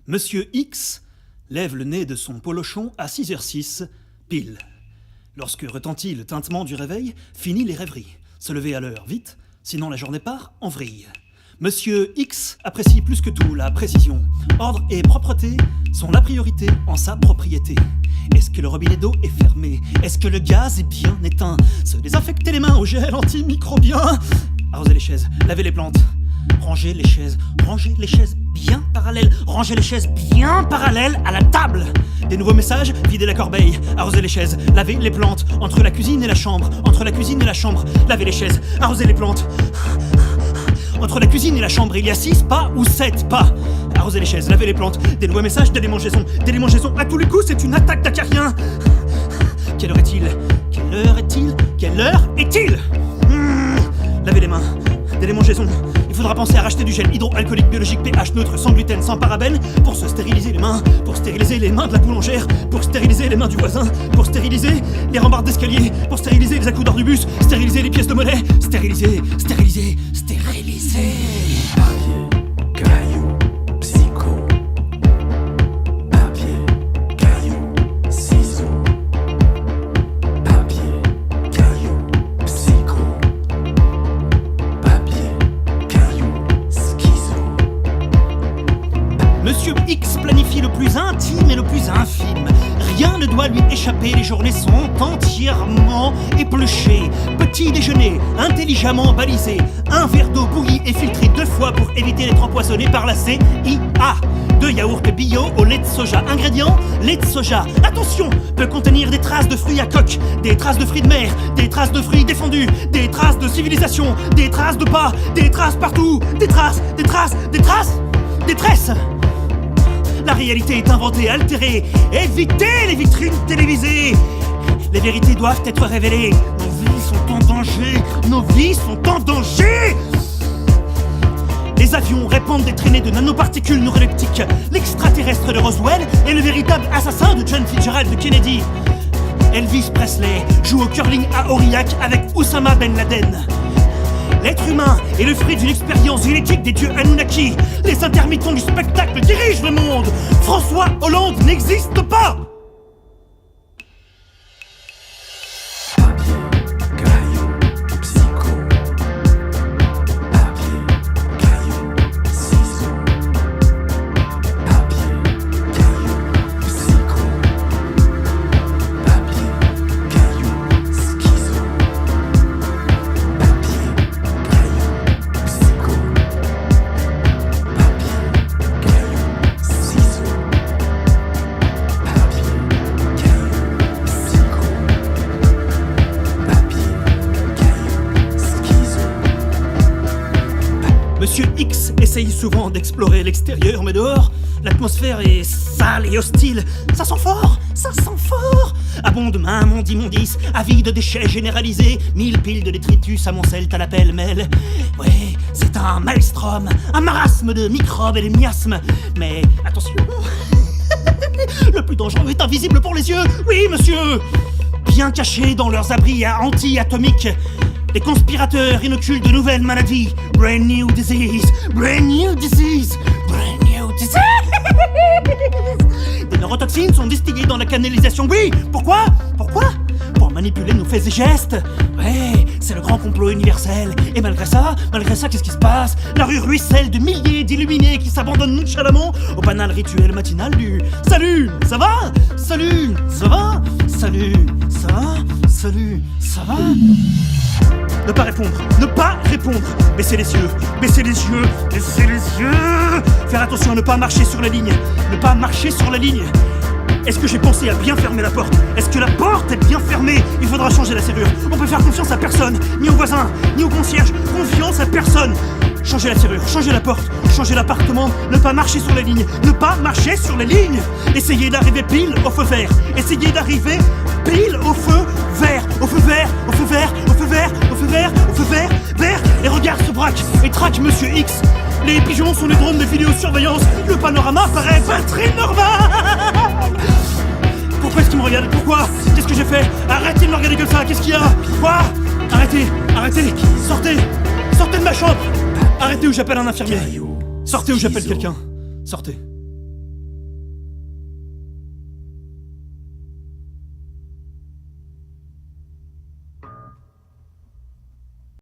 Monsieur X lève le nez de son polochon à 6h06, pile. Lorsque retentit le tintement du réveil, finit les rêveries. Se lever à l'heure, vite, sinon la journée part en vrille. Monsieur X apprécie plus que tout la précision. Ordre et propreté sont la priorité en sa propriété. Est-ce que le robinet d'eau est fermé? Est-ce que le gaz est bien éteint? Se désinfecter les mains au gel antimicrobien. Arroser les chaises, laver les plantes. Ranger les chaises bien parallèles. Ranger les chaises bien parallèles à la table. Des nouveaux messages, vider la corbeille. Arroser les chaises, laver les plantes. Entre la cuisine et la chambre, entre la cuisine et la chambre. Laver les chaises, arroser les plantes. Entre la cuisine et la chambre, il y a 6 pas ou 7 pas. Arroser les chaises, laver les plantes. Des nouveaux messages, des démangeaisons. Des démangeaisons, à tous les coups, c'est une attaque d'acariens. Quelle heure est-il? Quelle heure est-il? Quelle heure est-il? Laver les mains. Des démangeaisons. Il faudra penser à racheter du gel hydroalcoolique biologique pH neutre sans gluten, sans parabènes, pour se stériliser les mains, pour stériliser les mains de la boulangère, pour stériliser les mains du voisin, pour stériliser les rambardes d'escalier, pour stériliser les accoudeurs du bus, stériliser les pièces de monnaie, stériliser. Papier, caillou, psycho. Papier, caillou, ciseaux. Papier, caillou, psycho. Papier, caillou, schizo. Monsieur X planifie le plus intime et le plus infime. Rien ne doit lui échapper, les journées sont entièrement épluchées. Petit déjeuner, intelligemment balisé. Un verre d'eau bouillie et filtré 2 fois pour éviter d'être empoisonné par la CIA. 2 yaourts bio au lait de soja. Ingrédients, lait de soja. Attention, peut contenir des traces de fruits à coque, des traces de fruits de mer, des traces de fruits défendus, des traces de civilisation, des traces de pas, des traces partout, des tresses. La réalité est inventée, altérée. Évitez les vitrines télévisées. Les vérités doivent être révélées. Nos vies sont en danger. Nos vies sont en danger. Les avions répandent des traînées de nanoparticules neuroleptiques. L'extraterrestre de Roswell est le véritable assassin de John Fitzgerald de Kennedy. Elvis Presley joue au curling à Aurillac avec Oussama Ben Laden. L'être humain est le fruit d'une expérience génétique des dieux Anunnaki. Les intermittents du spectacle dirigent le monde. François Hollande n'existe pas. Papier, caillou, psycho. Papier, caillou, ciseaux. Papier, caillou, psycho. Papier, caillou, schizo. Papier, caillou, psycho. Papier, caillou, ciseaux. Papier, caillou, psycho. Papier, caillou, schizo. Monsieur X essaye souvent d'explorer l'extérieur, mais dehors, l'atmosphère est sale et hostile. Ça sent fort. Abonde main, monde immondice, avide de déchets généralisés. 1000 piles de détritus amoncellent à la pelle-mêle. Ouais, c'est un maelstrom, un marasme de microbes et de miasmes. Mais attention, le plus dangereux est invisible pour les yeux. Oui, monsieur. Bien cachés dans leurs abris anti-atomiques, les conspirateurs inoculent de nouvelles maladies. Brand new disease. Des neurotoxines sont distillées dans la canalisation. Oui, pourquoi? Pour manipuler nos faits et gestes. Ouais, c'est le grand complot universel. Et malgré ça, qu'est-ce qui se passe? La rue ruisselle de milliers d'illuminés qui s'abandonnent nonchalamment au banal rituel matinal du « Salut, ça va? Salut, ça va? Salut, ça va? Salut, ça va ?» Ne pas répondre, baisser les yeux. Faire attention à ne pas marcher sur la ligne. Est-ce que j'ai pensé à bien fermer la porte? Est-ce que la porte est bien fermée? Il faudra changer la serrure. On peut faire confiance à personne, ni au voisin, ni au concierge. Confiance à personne. Changer la serrure, changer la porte, changer l'appartement. Ne pas marcher sur les lignes. Essayez d'arriver pile au feu vert. Vert. Les regards se braquent et traquent Monsieur X. Les pigeons sont les drones de vidéosurveillance. Le panorama paraît pas très normal. Pourquoi est-ce qu'il me regarde? Pourquoi? Qu'est-ce que j'ai fait? Arrêtez de me regarder comme ça. Qu'est-ce qu'il y a? Quoi? Arrêtez. Sortez de ma chambre. Arrêtez ou j'appelle un infirmier. Sortez ou j'appelle quelqu'un. Sortez.